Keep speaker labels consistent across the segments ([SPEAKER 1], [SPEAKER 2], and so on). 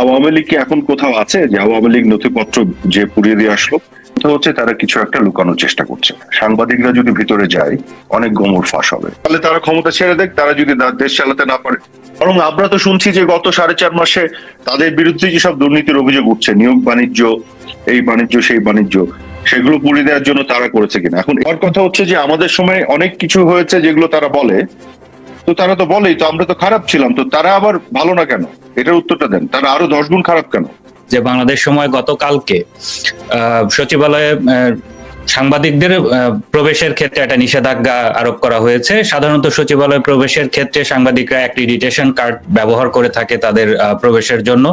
[SPEAKER 1] আওয়ামী লীগ কি এখন কোথাও আছে যে আওয়ামী লীগ নথিপত্র যে পুড়িয়ে দিয়ে আসলো? কথা হচ্ছে তারা কিছু একটা লুকানোর চেষ্টা করছে। সাংবাদিকরা যদি ভিতরে যায় অনেক গোমর ফাঁস হবে। তাহলে তারা ক্ষমতা ছেড়ে দেখ, তারা যদি দেশ চালাতে না পারে। বরং আমরা তো শুনছি যে গত 4.5 মাসে তাদের বিরুদ্ধে যেসব দুর্নীতির অভিযোগ উঠছে, নিয়োগ বাণিজ্য, এই বাণিজ্য সেই বাণিজ্য, সেগুলো পুড়িয়ে দেওয়ার জন্য তারা করেছে কিনা। এখন এর কথা হচ্ছে যে আমাদের সময় অনেক কিছু হয়েছে যেগুলো তারা বলে, তো তারা তো বলেই তো আমরা তো খারাপ ছিলাম, তো তারা আবার ভালো না কেন? এটার উত্তরটা দেন। তারা আরো 10 গুণ খারাপ কেন?
[SPEAKER 2] যে বাংলাদেশ সময় গতকালকে সচিবালয়ে সাংবাদিকদের প্রবেশের ক্ষেত্রে একটা নিষেধাজ্ঞা আরোপ করা হয়েছে। সাধারণত সচিবালয় প্রবেশের ক্ষেত্রে সাংবাদিকরা অ্যাক্রিডিটেশন কার্ড ব্যবহার করে থাকে তাদের প্রবেশের জন্য,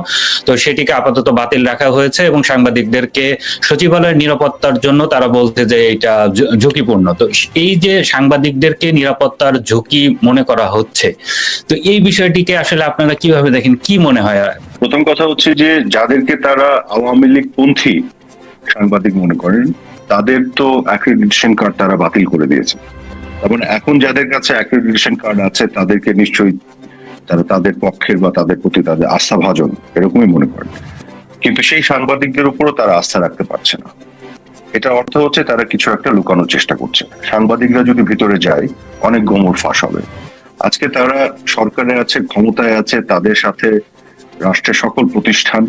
[SPEAKER 2] তো সেটিকে আপাতত বাতিল রাখা হয়েছে এবং সাংবাদিকদেরকে সচিবালয়ের নিরাপত্তার জন্য তারা বলছে যে এটা ঝুঁকিপূর্ণ। তো এই যে সাংবাদিকদেরকে নিরাপত্তার ঝুঁকি মনে করা হচ্ছে, তো এই বিষয়টিকে আসলে আপনারা কিভাবে দেখেন, কি মনে হয়?
[SPEAKER 1] প্রথম কথা হচ্ছে যে যাদেরকে তারা আওয়ামী লীগ পন্থী সাংবাদিক মনে করেন তাদের তো অ্যাক্রিডিটেশন কার্ড তারা বাতিল করে দিয়েছে। এবং এখন যাদের কাছে অ্যাক্রিডিটেশন কার্ড আছে তাদেরকে নিশ্চয়ই তারা তাদের পক্ষের বা তাদের প্রতি তাদের আস্থাভাজন এরকমই মনে করেন। কিন্তু সেই সাংবাদিকদের উপরও তারা আস্থা রাখতে পারছে না। এটা অর্থ হচ্ছে তারা কিছু একটা লুকানোর চেষ্টা করছে। সাংবাদিকরা যদি ভিতরে যায় অনেক গোমর ফাঁস হবে। আজকে তারা সরকারে আছে, ক্ষমতায় আছে, তাদের সাথে রাষ্ট্রের সকল প্রতিষ্ঠান,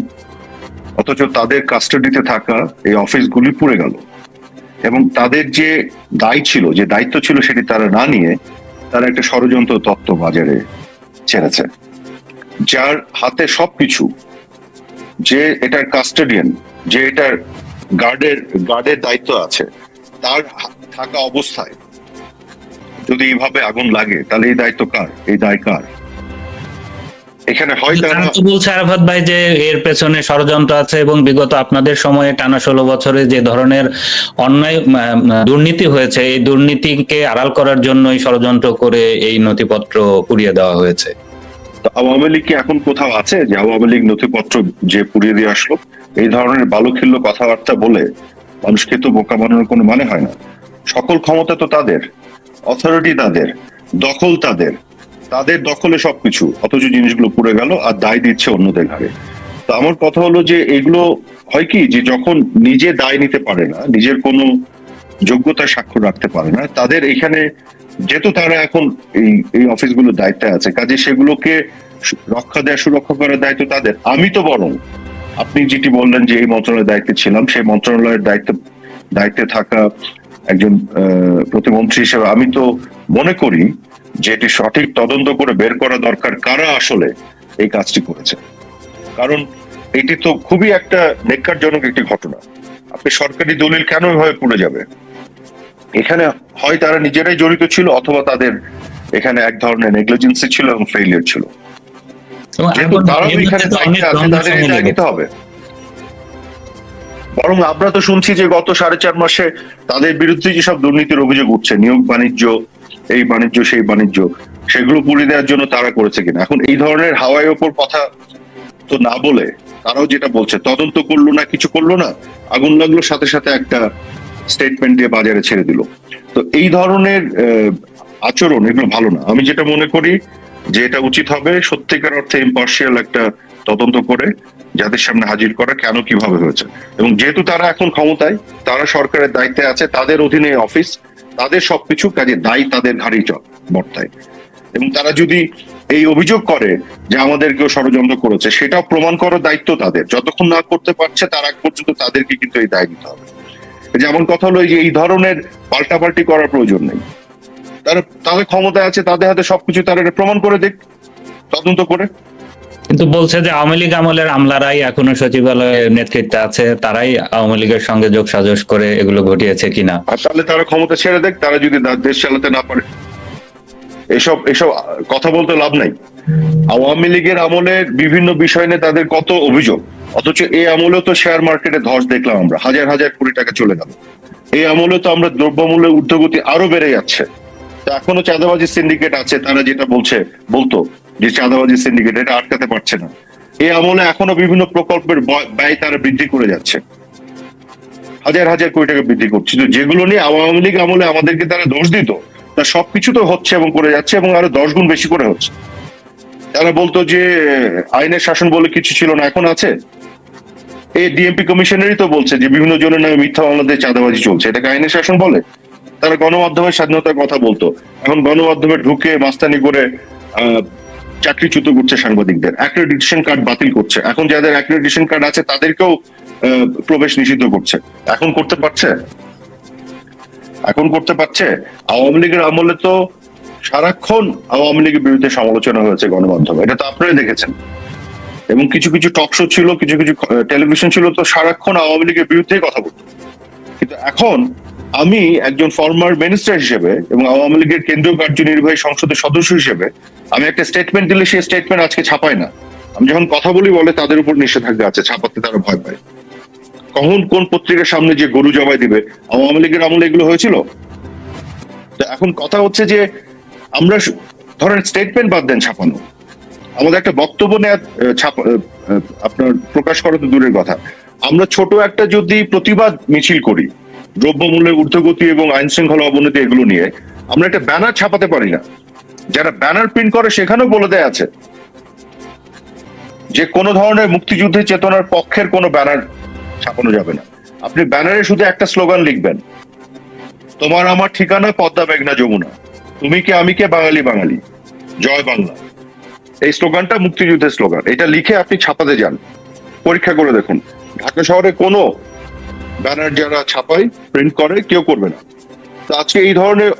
[SPEAKER 1] অথচ তাদের কাস্টাডিতে থাকা এই অফিসগুলি পুড়ে গেল এবং তাদের যে দায়িত্ব ছিল সেটি তারা না নিয়ে তারা একটা ষড়যন্ত্র তত্ত্ব বাজারে ছেড়েছে, যার হাতে সবকিছু, যে এটার কাস্টাডিয়ান, যে এটার গার্ডের দায়িত্ব আছে, তার থাকা অবস্থায় যদি এইভাবে আগুন লাগে তাহলে এই দায়িত্ব কার? এই দায় কার? এখানে হয় তারা
[SPEAKER 2] তো বলছে আরাফাত ভাই যে এর পেছনে ষড়যন্ত্র আছে এবং বিগত আপনাদের সময়ে টানা 16 বছরে যে ধরনের অন্যায় দুর্নীতি হয়েছে, এই দুর্নীতিকে আড়াল করার জন্যই ষড়যন্ত্র করে এই নথিপত্র পুড়িয়ে দেওয়া হয়েছে।
[SPEAKER 1] আওয়ামী লীগ কি এখন কোথাও আছে যে আওয়ামী লীগ নথিপত্র যে পুড়িয়ে দিয়ে আসলো? এই ধরনের বালুখিল্য কথাবার্তা বলে মানুষকে তো বোকা বানানোর কোনো মানে হয় না। সকল ক্ষমতা তো তাদের, অথরিটি তাদের, দখল তাদের, তাদের দখলে সবকিছু, অথচ জিনিসগুলো পুড়ে গেল আর দায় দিচ্ছে অন্যদের ঘাড়ে। তো আমার কথা হলো যে এগুলো হয় কি, যে যখন নিজে দায় নিতে পারে না, নিজের কোনো যোগ্যতার স্বাক্ষর রাখতে পারে না, তাদের এখানে যেহেতু তারা এখন এই অফিসগুলোর দায়িত্বে আছে, কাজে সেগুলোকে রক্ষা দেওয়া, সুরক্ষা করার দায়িত্ব তাদের। আমি তো বরং আপনি যেটি বললেন যে এই মন্ত্রণালয়ের দায়িত্বে ছিলাম, সেই মন্ত্রণালয়ের দায়িত্বে থাকা একজন প্রতিমন্ত্রী হিসেবে আমি তো মনে করি যে এটি সঠিক তদন্ত করে বের করা দরকার কারা আসলে এই কাজটি করেছে। কারণ এটি তো খুবই একটা নেককারজনক একটি ঘটনা। আপনি সরকারি দলিল কেন এভাবে পুড়ে যাবে? এখানে হয় তারা নিজেরাই জড়িত ছিল, অথবা তাদের এখানে এক ধরনের নেগলিজেন্সি ছিল এবং ফেইলিয়ার ছিল। যেহেতু তারাও এখানে দায়িত্বে আছে, তাদের এই দায় নিতে হবে। বরং আমরা তো শুনছি যে গত 4.5 মাসে তাদের বিরুদ্ধে যেসব দুর্নীতির অভিযোগ উঠছে, নিয়োগ বাণিজ্য, এই বাণিজ্য সেই বাণিজ্য, সেগুলো পুড়িয়ে দেওয়ার জন্য তারা করেছে কিনা। এখন এই ধরনের হাওয়ায় ওপর কথা তো না বলে তারাও যেটা বলছে, তদন্ত করলো না, কিছু করলো না, আগুন লাগলো, সাথে সাথে একটা স্টেটমেন্ট দিয়ে বাজারে ছেড়ে দিল। তো এই ধরনের আচরণ এগুলো ভালো না। আমি যেটা মনে করি যে এটা উচিত হবে সত্যিকার অর্থে ইম্পার্শিয়াল একটা তদন্ত করে যাদের সামনে হাজির করা, কেন কিভাবে হয়েছে। এবং যেহেতু তারা এখন ক্ষমতায়, তারা সরকারের দায়িত্বে আছে, তাদের অধীনে অফিস, তাদের সবকিছু, কাজে দায়ী তাদের ঘাড়েই বর্তায়। এবং তারা যদি এই অভিযোগ করে যে আমাদের কেউ ষড়যন্ত্র করেছে, সেটাও প্রমাণ করার দায়িত্ব তাদের। যতক্ষণ না করতে পারছে তার আগ পর্যন্ত তাদেরকে কিন্তু এই দায় নিতে হবে। যেমন কথা হলো যে এই ধরনের পাল্টাপাল্টি করার প্রয়োজন নেই। তাদের ক্ষমতায় আছে, তাদের হাতে সবকিছু, তারা এটা প্রমাণ করে দিক তদন্ত করে।
[SPEAKER 2] কিন্তু বলছে যে আওয়ামী লীগ আমলের আমলারাই এখনো সচিবালয়ে নেতৃত্বে আছে, তারাই আওয়ামী লীগের সঙ্গে যোগ সাজস করে এগুলো ঘটিয়েছে কিনা।
[SPEAKER 1] আর তাহলে তারা ক্ষমতা ছেড়ে দেখ, তারা যদি দেশ চালাতে না পারে। এসব কথা বলতে লাভ নাই। আওয়ামী লীগের আমলের বিভিন্ন বিষয় নিয়ে তাদের কত অভিযোগ, অথচ এই আমলেও তো শেয়ার মার্কেটে ধস দেখলাম আমরা, হাজার হাজার কোটি টাকা চলে গেল। এই আমলে তো আমরা দ্রব্যমূল্যের ঊর্ধ্বগতি আরো বেড়ে যাচ্ছে। তো এখনো চাঁদাবাজি সিন্ডিকেট আছে, তারা যেটা বলতো যে চাঁদাবাজি সিন্ডিকেট, এটা আটকাতে পারছে না। এই আমলে এখনো বিভিন্ন প্রকল্পের ব্যয় তারা বৃদ্ধি করে যাচ্ছে, হাজার হাজার কোটি টাকা বৃদ্ধি করছে। যেগুলো নিয়ে আওয়ামী লীগ আমলে আমাদেরকে তারা দোষ দিত, তা সবকিছু তো হচ্ছে এবং করে যাচ্ছে, এবং আরো 10 গুণ বেশি করে হচ্ছে। তারা বলতো যে আইনের শাসন বলে কিছু ছিল না, এখন আছে। এই ডিএমপি কমিশনারই তো বলছে যে বিভিন্ন জনের নামে মিথ্যা মামলা দিয়ে চাঁদাবাজি চলছে, এটাকে আইনের শাসন বলে? তারা গণমাধ্যমের স্বাধীনতার কথা বলতো, এখন গণমাধ্যমে ঢুকে মাস্তানি করে চাকরিচ্যুত করছে সাংবাদিকদের, অ্যাক্রেডিটেশন কার্ড বাতিল করছে, এখন যাদের অ্যাক্রেডিটেশন কার্ড আছে তাদেরকেও প্রবেশ নিষিদ্ধ করছে। এখন করতে পারছে? এখন করতে পারছে? আওয়ামী লীগের আমলে তো সারাক্ষণ আওয়ামী লীগের বিরুদ্ধে সমালোচনা হয়েছে গণমাধ্যমে, এটা তো আপনারা দেখেছেন। এবং কিছু কিছু টক শো ছিল, কিছু কিছু টেলিভিশন ছিল, তো সারাক্ষণ আওয়ামী লীগের বিরুদ্ধেই কথা বলতো। কিন্তু এখন আমি একজন ফর্মার মিনিস্টার হিসেবে এবং আওয়ামী লীগের কেন্দ্রীয় কার্যনির্বাহী সংসদের সদস্য হিসেবে আমি একটা স্টেটমেন্ট দিলে সেই স্টেটমেন্ট আজকে ছাপায় না। আমি যখন কথা বলি বলে তাদের উপর নিষেধাজ্ঞা আছে, ছাপাতে তারা ভয় পায়। কখন কোন পত্রিকার সামনে যে গরু জবাই দিবে, আওয়ামী লীগের আমলে এগুলো হয়েছিল? তো এখন কথা হচ্ছে যে আমরা ধরেন স্টেটমেন্ট বাদ দেন ছাপানো, আমাদের একটা বক্তব্য নেওয়া আপনার প্রকাশ করা তো দূরের কথা, আমরা ছোট একটা যদি প্রতিবাদ মিছিল করি দ্রব্যমূল্যের ঊর্ধ্বগতি এবং আইন শৃঙ্খলা অবনতি এগুলো নিয়ে, আমরা একটা ব্যানার ছাপাতে পারি না। যারা ব্যানার প্রিন্ট করে সেখানেও বলে দেয়া আছে যে কোনো ধরনের মুক্তিযুদ্ধের চেতনার পক্ষের কোনো ব্যানার ছাপানো যাবে না। আপনি ব্যানারে শুধু একটা স্লোগান লিখবেন, তোমার আমার ঠিকানা পদ্মা মেঘনা যমুনা, তুমি কে আমি কে বাঙালি বাঙালি, জয় বাংলা। এই স্লোগানটা মুক্তিযুদ্ধের স্লোগান, এটা লিখে আপনি ছাপাতে যান, পরীক্ষা করে দেখুন। ঢাকা শহরে কোনো ব্যানার যারা ছাপায় প্রিন্ট করে কেউ করবে না। তো আজকে এই ধরনের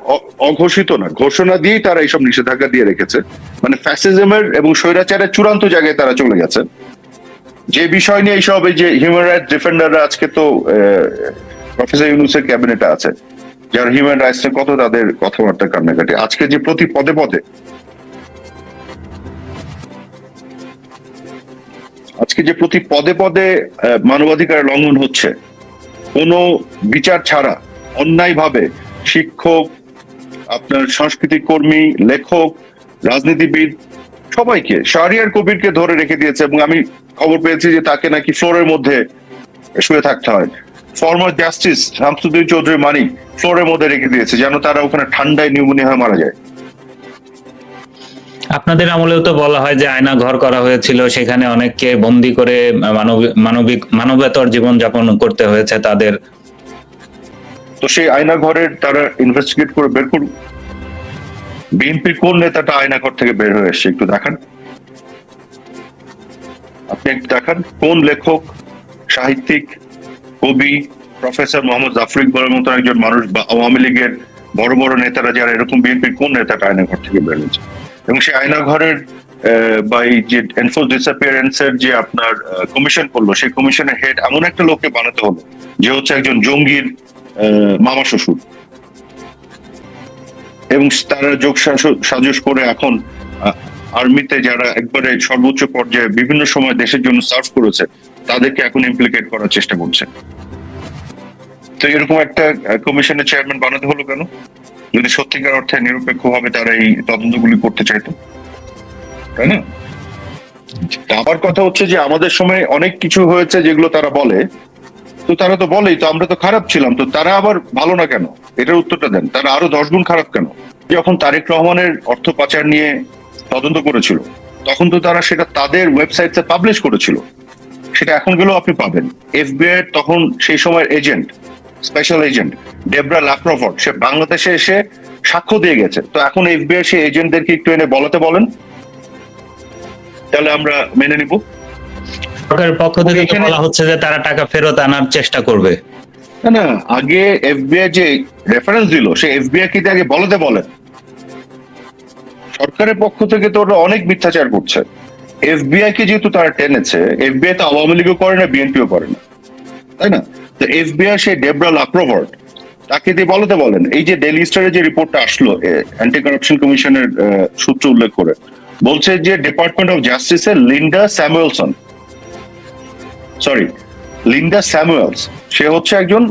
[SPEAKER 1] অঘোষিত না, ঘোষণা দিয়েই তারা এইসব নিষেধাজ্ঞা দিয়ে রেখেছে, মানে ফ্যাসিজমের এবং স্বৈরাচারের চূড়ান্ত জায়গায় তারা চলে গেছে। যে বিষয় নিয়ে এইসব এই যে হিউম্যান রাইটস ডিফেন্ডাররা, আজকে তো প্রফেসর ইউনূসের ক্যাবিনেটে আছে, যারা হিউম্যান রাইটস এর কত তাদের কথাবার্তা কান্নাকাটি, আজকে যে প্রতি পদে পদে মানবাধিকার লঙ্ঘন হচ্ছে, কোনো বিচার ছাড়া অন্যায়ভাবে শিক্ষক, আপনার সাংস্কৃতিক কর্মী, লেখক, রাজনীতিবিদ সবাইকে, শাহরিয়ার কবিরকে ধরে রেখে দিয়েছে, এবং আমি খবর পেয়েছি যে তাকে নাকি ফ্লোরের মধ্যে শুয়ে থাকতে হয়। ফর্মার জাস্টিস শামসুদ্দিন চৌধুরী মানিক ফ্লোরের মধ্যে রেখে দিয়েছে যেন তারা ওখানে ঠান্ডায় নিউমোনিয়া হয়ে মারা যায়।
[SPEAKER 2] আপনাদের আমলেও তো বলা হয় যে আয়না ঘর করা হয়েছিল, সেখানে অনেককে বন্দি করে মানবেতর জীবন যাপন করতে হয়েছে তাদের।
[SPEAKER 1] তো সেই আয়না ঘরের তারা ইনভেস্টিগেট করে বের করুক, বিএনপির কোন নেতাটা আয়না ঘর থেকে বের হয়ে এসছে একটু দেখান, আপনি একটু দেখান কোন লেখক, সাহিত্যিক, কবি, প্রফেসর মোহাম্মদ জাফর ইকবালের মতো একজন মানুষ বা আওয়ামী লীগের বড় বড় নেতারা যারা এরকম, বিএনপির কোন নেতাটা আয়না ঘর থেকে বের হয়েছে? এবং সেই আয়না ঘরের বা এই যে এনফোর্স ডিসঅ্যাপিয়ারেন্স এর যে আপনার কমিশন করলো, সেই কমিশনের হেড এমন একটা লোককে বানাতে হলো যে হচ্ছে একজন জঙ্গির মামা শ্বশুর, এবং তারা যোগ সাজস করে এখন আর্মিতে যারা একবারে সর্বোচ্চ পর্যায়ে বিভিন্ন সময় দেশের জন্য সার্ভ করেছে তাদেরকে এখন ইমপ্লিকেট করার চেষ্টা করছে। তো এরকম একটা কমিশনের চেয়ারম্যান বানাতে হলো কেন, যদি সত্যিকার অর্থে নিরপেক্ষভাবে তারা এই তদন্তগুলি করতে চাইতো, তাই না? আবার কথা হচ্ছে যে আমাদের সময় অনেক কিছু হয়েছে যেগুলো তারা বলে, তো তারা তো বলেই তো আমরা তো খারাপ ছিলাম, তো তারা আবার ভালো না কেন? এটার উত্তরটা দেন, তারা আরো 10 গুণ খারাপ কেন? যখন তারেক রহমানের অর্থ পাচার নিয়ে তদন্ত করেছিল তখন তো তারা সেটা তাদের ওয়েবসাইটে পাবলিশ করেছিল, সেটা এখন গেলেও আপনি পাবেন। এফবিআই তখন সেই সময়ের এজেন্ট, স্পেশাল এজেন্ট ডেবরা ল্যাপ্রভট, সে বাংলাদেশে এসে সাক্ষ্য দিয়ে গেছে। তো এখন এফবিআই সেই এজেন্টদেরকে একটু এনে বলাতে বলেন, তাহলে আমরা মেনে নিব।
[SPEAKER 2] সরকারের পক্ষ থেকে বলা হচ্ছে যে তারা টাকা ফেরত আনার চেষ্টা করবে।
[SPEAKER 1] না, আগে এফবিআই যে রেফারেন্স দিল সেই এফবিআই কি আগে বলাতে বলেন। সরকারের পক্ষ থেকে তো ওরা অনেক মিথ্যাচার করছে। এফবিআই কে যেহেতু তারা টেনেছে, এফবিআই তো আওয়ামী লীগও করে না, বিএনপিও করে না, তাই না? তো এফবিআই সেই ডেবরা ল্যাপ্রভট তাকে দিয়ে বলতে বলেন। এই যে ডেইলি স্টারের যে রিপোর্টটা আসলো অ্যান্টি কারাপশন কমিশনের সূত্র উল্লেখ করে, বলছে যে ডিপার্টমেন্ট অফ জাস্টিসের লিন্ডা স্যামুয়েলস, সে হচ্ছে একজন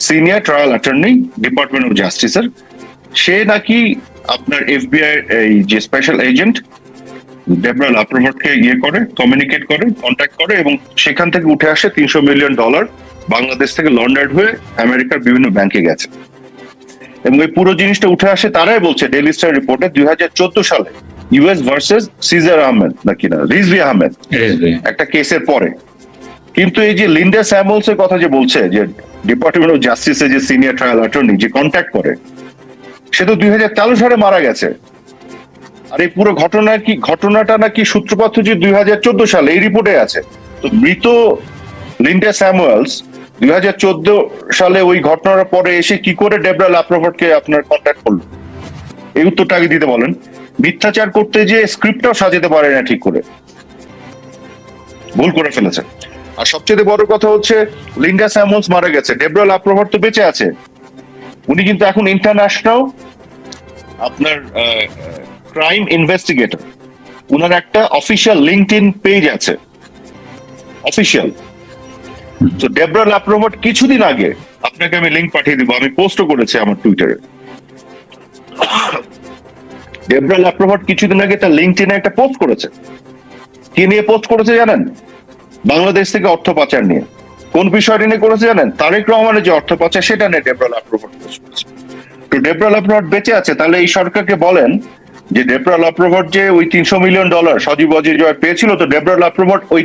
[SPEAKER 1] senior trial attorney department of জাস্টিসের, সে নাকি আপনার এফবিআই এই যে স্পেশাল এজেন্ট ডেবরা ল্যাপ্রভটকে কমিউনিকেট করে, কন্ট্যাক্ট করে, এবং সেখান থেকে উঠে আসে $300 মিলিয়ন বাংলাদেশ থেকে লন্ডার্ড হয়ে আমেরিকার বিভিন্ন ব্যাংকে গেছে। এবং এই পুরো জিনিসটা উঠে আসে, তারাই বলছে ডেইলি স্টার রিপোর্টে 2014 সালে ইউএস ভার্সেস সিজার আহমেদ নাকি না রিজভি আহমেদ
[SPEAKER 2] রিজভি।
[SPEAKER 1] একটা কেসের পরে। কিন্তু এই যে লিন্ডা স্যামুয়েলস এর কথা যে বলছে যে ডিপার্টমেন্ট অফ জাস্টিসের যে সিনিয়র ট্রায়াল অ্যাটর্নি যে কন্ট্যাক্ট করে, সে তো 2013 সালে মারা গেছে। আর এই পুরো ঘটনাটা নাকি সূত্রপাত হচ্ছে 2014 সালে, এই রিপোর্টে আছে। তো মৃত লিন্ডা স্যামুয়েলস 2014 সালে ওই ঘটনার পরে এসে কি করে ডেবরা লাপ্রভটকে আপনার কন্ট্যাক্ট করলো, এই উত্তরটা আগে দিতে বলেন। মিথ্যাচার করতে যে স্ক্রিপ্টটাও সাজাতে পারে না ঠিক করে, ভুল করে ফেলেছে। আর সবচেয়ে বড় কথা হচ্ছে লিন্ডা স্যামুয়েলস মারা গেছে, ডেবরা লাপ্রভট তো বেঁচে আছে। উনি কিন্তু এখন ইন্টারন্যাশনাল আপনার ক্রাইম ইনভেস্টিগেটর। উনার একটা অফিসিয়াল লিঙ্কডইন পেজ আছে, অফিসিয়াল। তো ডেবরা লাপ্রভট কিছুদিন আগে, আপনাকে আমি লিংক পাঠিয়ে দিব, আমি পোস্টও করেছি আমার টুইটারে। ডেবরা লাপ্রভট কিছুদিন আগে তার লিঙ্কডইনে একটা পোস্ট করেছে। কি নিয়ে পোস্ট করেছে জানেন? বাংলাদেশ থেকে অর্থ পাচার নিয়ে। কোন বিষয়টি নিয়ে করেছে জানেন? তারেক রহমানের যে অর্থ পাচার, সেটা নিয়ে ডেবরা লাপ্রভট পোস্ট করেছে। তো ডেবরা লাপ্রভট বেঁচে আছে, তাহলে এই সরকারকে বলেন যে ডেবরা লাপ্রভট যে ওই $300 মিলিয়ন সজীব ওয়াজির জয় পেয়েছিল, তো ডেবরা লাপ্রভট ওই